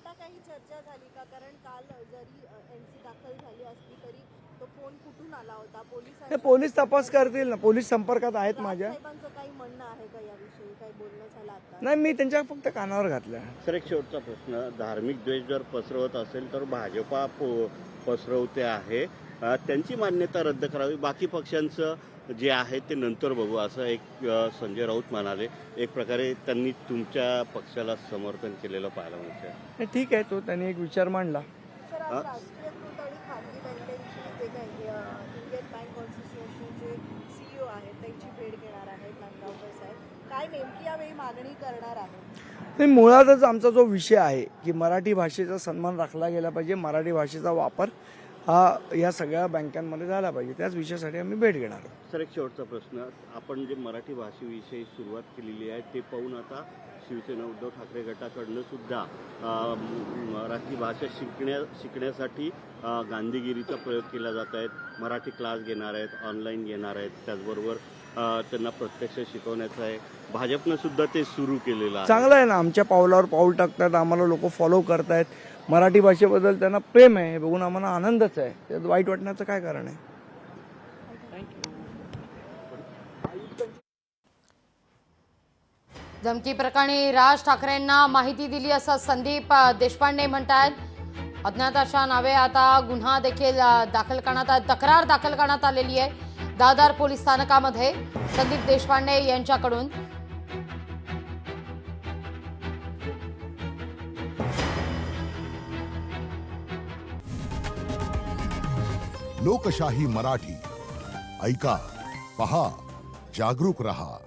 आता काही चर्चा झाली का? कारण काल जरी एनसी दाखल झाली असली तरी तो फोन कुठून आला होता? पोलीस तपास करतील ना. पोलीस संपर्कात आहेत माझ्या. साहेबांचं काही म्हणणं आहे का याविषयी? काही बोलणं झालं आता? नाही, मी त्यांच्या फक्त कानावर घातलं. सर, एक शेवटचा प्रश्न. धार्मिक द्वेष जर पसरवत असेल तर भाजपा पसरवते आहे. त्यांची मान्यता रद्द करावी, बाकी पक्षांचं जे आहे ते नंतर बघू, असं एक संजय राऊत म्हणाले. एक प्रकारे त्यांनी तुमच्या पक्षाला समर्थन केलेलं पाहायला मिळतं. नाही, ठीक आहे, तो त्यांनी एक विचार मांडला. सर, आज राष्ट्रीयकृत आणि खाजगी बँकेची जे काही इंडियन बँक असोसिएशनचे CEO आहेत त्यांची भेट घेणार आहेत नांदगावकर साहेब. काय नेमकी यावेळी मागणी करणार आहेत? नाही, मुळातच आमचा जो विषय आहे की मराठी भाषेचा सन्मान राखला गेला पाहिजे, मराठी भाषेचा वापर हा या सगळ्या बँकांमध्ये झाला पाहिजे, त्याच विषयासाठी आम्ही भेट घेणार आहोत. सर, एक शेवटचा प्रश्न. आपण जे मराठी भाषेविषयी सुरुवात केलेली आहे ते पाहून आता शिवसेना उद्धव ठाकरे गटाकडनं सुद्धा मराठी भाषा शिकण्यासाठी गांधीगिरीचा प्रयोग केला जात आहेत. मराठी क्लास घेणार आहेत, ऑनलाईन घेणार आहेत, त्याचबरोबर त्यांना प्रत्यक्ष शिकवण्याचं आहे. भाजपनं सुद्धा ते सुरू केलेलं आहे. चांगलं आहे ना, आमच्या पावलावर पाऊल टाकतात, आम्हाला लोक फॉलो करतायत. मराठी भाषेबद्दल त्यांना प्रेम आहे, हे बघून आम्हाला आनंदच आहे. त्यात वाईट वाटण्याचं काय कारण आहे? धमकी प्रकरणी राज ठाकरेंना माहिती दिली असं संदीप देशपांडे म्हणतात. अज्ञाताच्या नावे आता गुन्हा देखील दाखल करण्यात तक्रार दाखल करण्यात आलेली आहे दादर पोलीस स्थानकामध्ये संदीप देशपांडे यांच्याकडून. लोकशाही मराठी ऐका, पहा, जागरूक रहा.